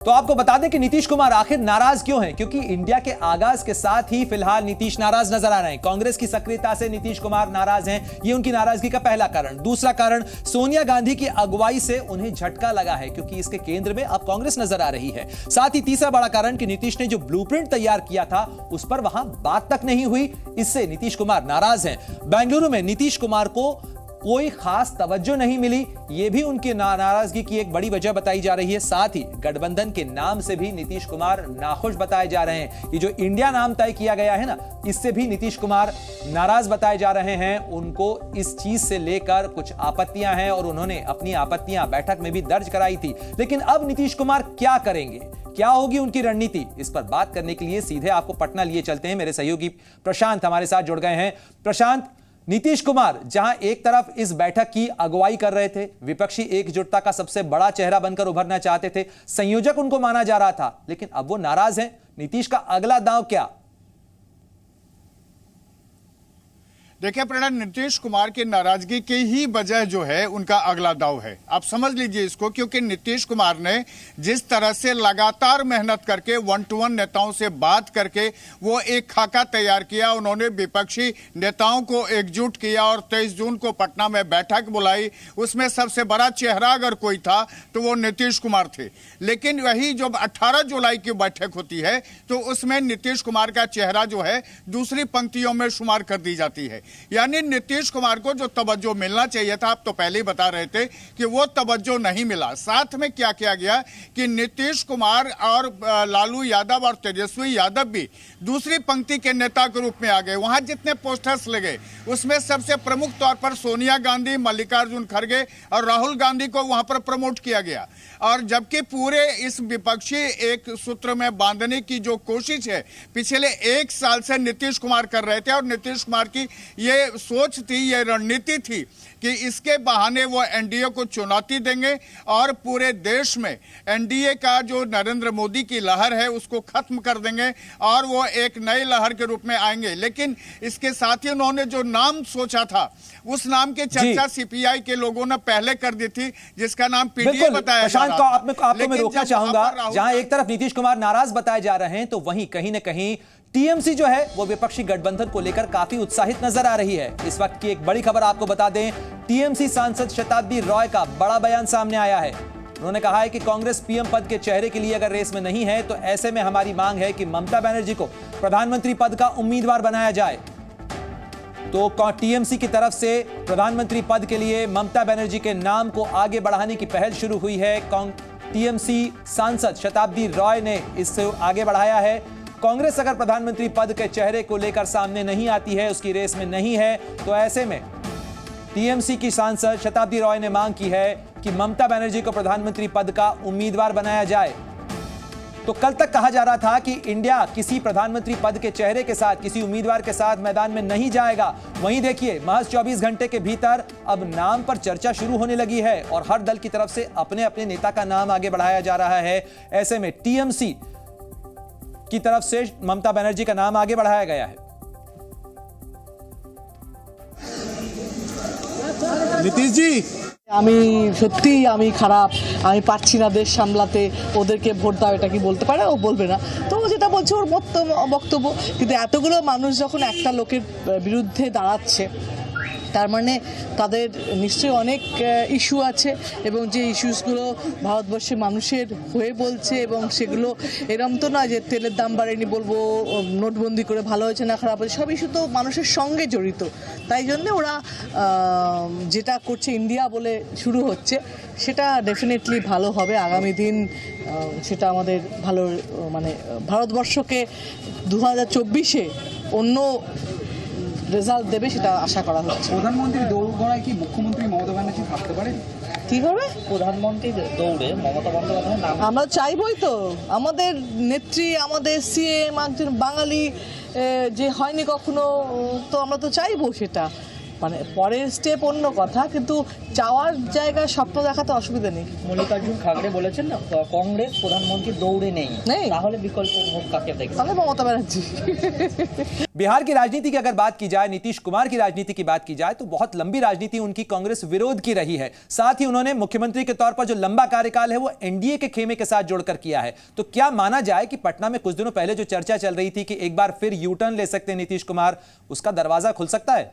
तो आपको बता दें कि नीतीश कुमार आखिर नाराज क्यों हैं, क्योंकि इंडिया के आगाज के साथ ही फिलहाल नीतीश नाराज नजर आ रहे हैं। कांग्रेस की सक्रियता से नीतीश कुमार नाराज हैं, ये उनकी नाराजगी का पहला कारण। दूसरा कारण, सोनिया गांधी की अगुवाई से उन्हें झटका लगा है, क्योंकि इसके केंद्र में अब कांग्रेस नजर आ रही है। साथ ही तीसरा बड़ा कारण कि नीतीश ने जो ब्लूप्रिंट तैयार किया था उस पर वहां बात तक नहीं हुई, इससे नीतीश कुमार नाराज हैं। बेंगलुरु में नीतीश कुमार को कोई खास तवज्जो नहीं मिली, यह भी उनकी नाराजगी की एक बड़ी वजह बताई जा रही है। साथ ही गठबंधन के नाम से भी नीतीश कुमार नाखुश बताए जा रहे हैं। ये जो इंडिया नाम तय किया गया है ना, इससे भी नीतीश कुमार नाराज बताए जा रहे हैं। उनको इस चीज से लेकर कुछ आपत्तियां हैं और उन्होंने अपनी आपत्तियां बैठक में भी दर्ज कराई थी। लेकिन अब नीतीश कुमार क्या करेंगे, क्या होगी उनकी रणनीति, इस पर बात करने के लिए सीधे आपको पटना लिए चलते हैं। मेरे सहयोगी प्रशांत हमारे साथ जुड़ गए हैं। प्रशांत, नीतीश कुमार जहां एक तरफ इस बैठक की अगुवाई कर रहे थे, विपक्षी एकजुटता का सबसे बड़ा चेहरा बनकर उभरना चाहते थे, संयोजक उनको माना जा रहा था, लेकिन अब वो नाराज हैं। नीतीश का अगला दांव क्या? देखिए प्रणव, नीतीश कुमार की नाराजगी की ही वजह जो है उनका अगला दाव है। आप समझ लीजिए इसको, क्योंकि नीतीश कुमार ने जिस तरह से लगातार मेहनत करके 1-to-1 नेताओं से बात करके वो एक खाका तैयार किया, उन्होंने विपक्षी नेताओं को एकजुट किया और 23 जून को पटना में बैठक बुलाई। उसमें सबसे बड़ा चेहरा अगर कोई था तो वो नीतीश कुमार थे। लेकिन वही जब 18 जुलाई की बैठक होती है तो उसमें नीतीश कुमार का चेहरा जो है दूसरी पंक्तियों में शुमार कर दी जाती है। यानी नीतीश कुमार को जो तवज्जो मिलना चाहिए था, आप तो पहले ही बता रहे थे कि वो तवज्जो नहीं मिला। साथ में क्या किया गया कि नीतीश कुमार और लालू यादव और तेजस्वी यादव भी दूसरी पंक्ति के नेता के रूप में आ गए। वहां जितने पोस्टर्स लगे उसमें सबसे प्रमुख तौर पर सोनिया गांधी, मल्लिकार्जुन खड़गे और राहुल गांधी को वहां पर प्रमोट किया गया। और जबकि पूरे इस विपक्षी एक सूत्र में बांधने की जो कोशिश है पिछले 1 साल से नीतीश कुमार कर रहे थे, और नीतीश कुमार की ये सोच थी, ये रणनीति थी कि इसके बहाने वो एनडीए को चुनौती देंगे और पूरे देश में एनडीए का जो नरेंद्र मोदी की लहर है उसको खत्म कर देंगे और वो एक नई लहर के रूप में आएंगे। लेकिन इसके साथ ही उन्होंने जो नाम सोचा था उस नाम की चर्चा सीपीआई के लोगों ने पहले कर दी थी, जिसका नाम पीडीए बताया जा रहा था। आपको मैं रोकना चाहूंगा, जहां एक तरफ नीतीश कुमार नाराज बताए जा रहे हैं तो वहीं कहीं ना कहीं टीएमसी जो है वो विपक्षी गठबंधन को लेकर काफी उत्साहित नजर आ रही है। इस वक्त की एक बड़ी खबर आपको बता दें, टीएमसी सांसद शताब्दी रॉय का बड़ा बयान सामने आया है। उन्होंने कहा है कि कांग्रेस पीएम पद के चेहरे के लिए अगर रेस में नहीं है तो ऐसे में हमारी मांग है कि ममता बनर्जी को प्रधानमंत्री पद का उम्मीदवार बनाया जाए। तो टीएमसी की तरफ से प्रधानमंत्री पद के लिए ममता बनर्जी के नाम को आगे बढ़ाने की पहल शुरू हुई है। टीएमसी सांसद शताब्दी रॉय ने इससे आगे बढ़ाया है। कांग्रेस अगर प्रधानमंत्री पद के चेहरे को लेकर सामने नहीं आती है, उसकी रेस में नहीं है, तो ऐसे में टीएमसी की सांसद शताब्दी रॉय ने मांग की है कि ममता बनर्जी को प्रधानमंत्री पद का उम्मीदवार बनाया जाए। तो कल तक कहा जा रहा था कि इंडिया किसी प्रधानमंत्री पद के चेहरे के साथ, किसी उम्मीदवार के साथ मैदान में नहीं जाएगा। वहीं देखिए, महज 24 घंटे के भीतर अब नाम पर चर्चा शुरू होने लगी है और हर दल की तरफ से अपने अपने नेता का नाम आगे बढ़ाया जा रहा है। ऐसे में टीएमसी की तरफ से ममता बनर्जी का नाम आगे बढ़ाया गया है। নীতিশ জি, আমি সত্যি আমি খারাপ, আমি পারছি না দেশ সামলাতে, ওদেরকে ভোট দাও, এটা কি বলতে পারে? ও বলবে না। তো ও যেটা বলছে ওর বক্তব্য, কিন্তু এতগুলো মানুষ যখন একটা লোকের বিরুদ্ধে দাঁড়াচ্ছে তার মানে তাদের নিশ্চয়ই অনেক ইস্যু আছে এবং যে ইস্যুসগুলো ভারতবর্ষের মানুষের হয়ে বলছে এবং সেগুলো এরম তো না যে তেলের দাম বাড়েনি বলবো, নোটবন্দি করে ভালো হয়েছে না খারাপ হয়েছে, সব ইস্যু তো মানুষের সঙ্গে জড়িত। তাই জন্য ওরা যেটা করছে ইন্ডিয়া বলে শুরু হচ্ছে সেটা ডেফিনেটলি ভালো হবে আগামী দিন। সেটা আমাদের ভালো, মানে ভারতবর্ষকে 2024-এ অন্য রেজাল্ট দেবে সেটা আশা করা হচ্ছে। প্রধানমন্ত্রী দৌড়গড়ায় কি মুখ্যমন্ত্রী মমতা ব্যানার্জি থাকতে পারেন? কি হবে প্রধানমন্ত্রী দৌড়ে মমতা বন্দ্যোপাধ্যায়ের নাম? আমরা চাইবই তো, আমাদের নেত্রী, আমাদের সিএম একজন বাঙালি যে হয়নি কখনো, তো আমরা তো চাইবো সেটা। মানে পরের স্টেপ অন্য কথা, কিন্তু চাওয়ার জায়গায় স্বপ্ন দেখাতে অসুবিধা নেই। মল্লিকার্জুন খাগড়ে বলেছেন না, কংগ্রেস প্রধানমন্ত্রী দৌড়ে নেই, তাহলে বিকল্প ভোট কাকে দেখছেন? তাহলে মমতা ব্যানার্জি। बिहार की राजनीति की अगर बात की जाए, नीतीश कुमार की राजनीति की बात की जाए, तो बहुत लंबी राजनीति उनकी कांग्रेस विरोध की रही है। साथ ही उन्होंने मुख्यमंत्री के तौर पर जो लंबा कार्यकाल है वो एनडीए के खेमे के साथ जोड़कर किया है। तो क्या माना जाए कि पटना में कुछ दिनों पहले जो चर्चा चल रही थी कि एक बार फिर यू टर्न ले सकते हैं नीतीश कुमार, उसका दरवाजा खुल सकता है?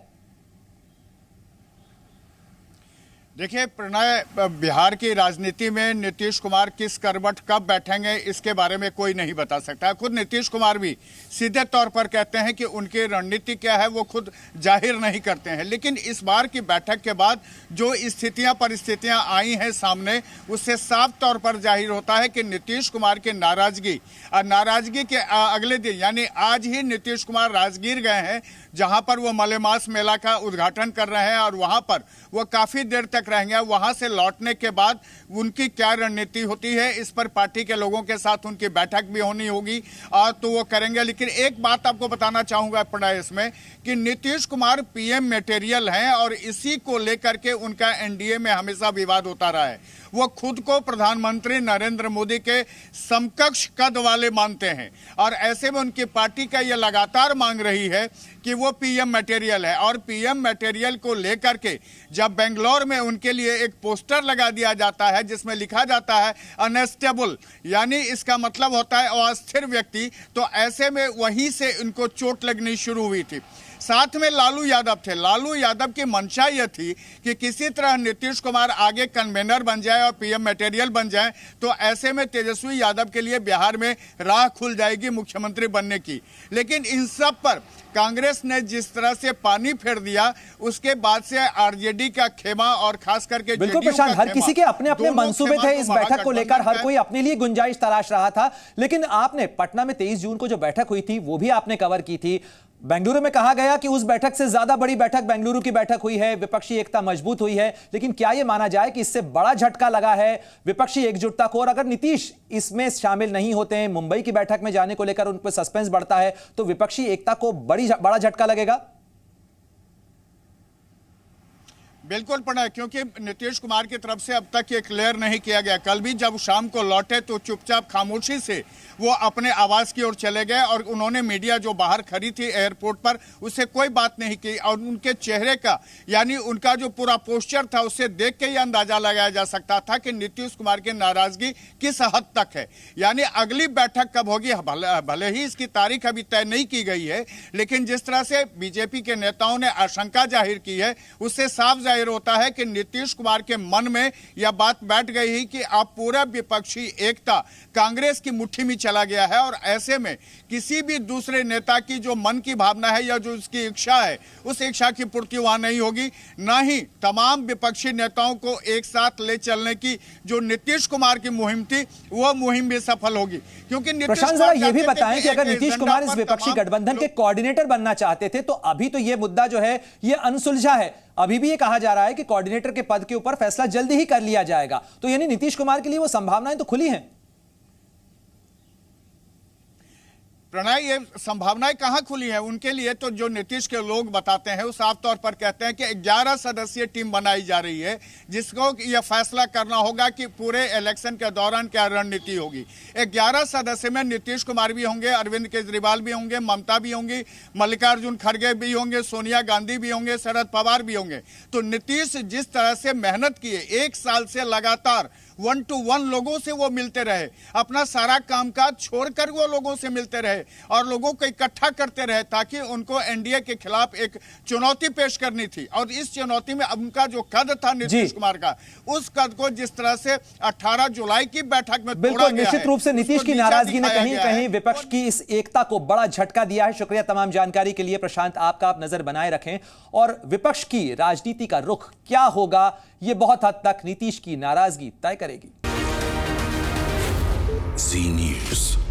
देखिए प्रणय, बिहार की राजनीति में नीतीश कुमार किस करवट कब बैठेंगे इसके बारे में कोई नहीं बता सकता। खुद नीतीश कुमार भी सीधे तौर पर कहते हैं कि उनकी रणनीति क्या है वो खुद जाहिर नहीं करते हैं। लेकिन इस बार की बैठक के बाद जो स्थितियां परिस्थितियां आई हैं सामने, उससे साफ तौर पर जाहिर होता है कि नीतीश कुमार की नाराजगी और नाराजगी के अगले दिन यानी आज ही नीतीश कुमार राजगीर गए हैं, जहां पर वो मलेमास मेला का उद्घाटन कर रहे हैं और वहां पर वो काफी देर तक रहेंगे। वहां से लौटने के बाद उनकी क्या रणनीति होती है इस पर पार्टी के लोगों के साथ उनकी बैठक भी होनी होगी और तो वो करेंगे। लेकिन एक बात आपको बताना चाहूंगा प्रणय इसमें कि नीतीश कुमार पीएम मटेरियल हैं और इसी को लेकर के उनका एनडीए में हमेशा विवाद होता रहा है। वो खुद को प्रधानमंत्री नरेंद्र मोदी के समकक्ष कद वाले मानते हैं और ऐसे में उनकी पार्टी का ये लगातार मांग रही है कि वो पीएम मटेरियल है। और पीएम मटेरियल को लेकर के जब बेंगलोर में उनके लिए एक पोस्टर लगा दिया जाता है जिसमें लिखा जाता है अनस्टेबल, यानी इसका मतलब होता है अस्थिर व्यक्ति, तो ऐसे में वहीं से उनको चोट लगनी शुरू हुई थी। साथ में लालू यादव थे। लालू यादव की मंशा यह थी कि किसी तरह नीतीश कुमार आगे कन्वेनर बन जाए और पीएम मटेरियल बन जाए, तो ऐसे में तेजस्वी यादव के लिए बिहार में राह खुल जाएगी मुख्यमंत्री बनने की। लेकिन इन सब पर कांग्रेस ने जिस तरह से पानी फेर दिया, उसके बाद से आरजेडी का खेमा और खास करके बिल्कुल प्रशांत, हर किसी के अपने अपने मंसूबे थे इस बैठक को लेकर, हर कोई अपने लिए गुंजाइश तलाश रहा था। लेकिन आपने पटना में 23 जून को जो बैठक हुई थी वो भी आपने कवर की थी। बेंगलुरु में कहा गया कि उस बैठक से ज्यादा बड़ी बैठक बेंगलुरु की बैठक हुई है, विपक्षी एकता मजबूत हुई है। लेकिन क्या यह माना जाए कि इससे बड़ा झटका लगा है विपक्षी एकजुटता को, और अगर नीतीश इसमें शामिल नहीं होते हैं, मुंबई की बैठक में जाने को लेकर उन पर सस्पेंस बढ़ता है, तो विपक्षी एकता को बड़ा झटका लगेगा? बिल्कुल प्रणय, क्योंकि नीतीश कुमार की तरफ से अब तक ये क्लियर नहीं किया गया। कल भी जब शाम को लौटे तो चुपचाप खामोशी से वो अपने आवास की ओर चले गए और उन्होंने मीडिया जो बाहर खड़ी थी एयरपोर्ट पर उससे कोई बात नहीं की। और उनके चेहरे का यानी उनका जो पूरा पोस्चर था उससे देख के ही अंदाजा लगाया जा सकता था कि नीतीश कुमार की नाराजगी किस हद तक है। यानी अगली बैठक कब होगी, भले ही इसकी तारीख अभी तय नहीं की गई है, लेकिन जिस तरह से बीजेपी के नेताओं ने आशंका जाहिर की है उससे साफ जाहिर होता है कि नीतीश कुमार के मन में यह बात बैठ गई है कि अब पूरा विपक्षी एकता कांग्रेस की मुट्ठी में चला गया है। और ऐसे में किसी भी दूसरे नेता की जो मन की भावना है या जो उसकी इच्छा है उस इच्छा की पूर्ति वहां नहीं होगी, ना ही तमाम विपक्षी नेताओं को एक साथ ले चलने की जो नीतीश कुमार की मुहिम थी वो मुहिम भी सफल होगी। क्योंकि प्रशांत जरा ये भी बताएं कि अगर नीतीश कुमार इस विपक्षी गठबंधन के कोऑर्डिनेटर बनना चाहते थे तो अभी तो ये मुद्दा जो है ये अनसुलझा है, अभी भी ये कहा जा रहा है कि कोऑर्डिनेटर के पद के ऊपर फैसला जल्दी ही कर लिया जाएगा, तो यानी नीतीश कुमार के लिए वो संभावनाएं तो खुली हैं। प्रणय, ये संभावनाएं कहां खुली हैं उनके लिए? तो जो नीतीश के लोग बताते हैं वो साफ तौर पर कहते हैं कि 11 सदस्यीय टीम बनाई जा रही है जिसको यह फैसला करना होगा कि पूरे इलेक्शन के दौरान क्या रणनीति होगी। 11 सदस्य में नीतीश कुमार भी होंगे, अरविंद केजरीवाल भी होंगे, ममता भी होंगी, मल्लिकार्जुन खड़गे भी होंगे, सोनिया गांधी भी होंगे, शरद पवार भी होंगे। तो नीतीश जिस तरह से मेहनत किए, 1 साल से लगातार 1-to-1 लोगों से वो मिलते रहे, अपना सारा कामकाज छोड़कर वो लोगों से मिलते रहे और लोगों को इकट्ठा करते रहे ताकि उनको एनडीए के खिलाफ एक चुनौती पेश करनी थी। और इस चुनौती में उनका जो कद था नीतीश कुमार का, उस कद को जिस तरह से 18 जुलाई की बैठक में बिल्कुल निश्चित रूप से नीतीश की नाराजगी ने कहीं कहीं विपक्ष की इस एकता को बड़ा झटका दिया है। शुक्रिया तमाम जानकारी के लिए प्रशांत, आपका आप नजर बनाए रखें और विपक्ष की राजनीति का रुख क्या होगा यह बहुत हद तक नीतीश की नाराजगी तय करेगी। जी न्यूज़।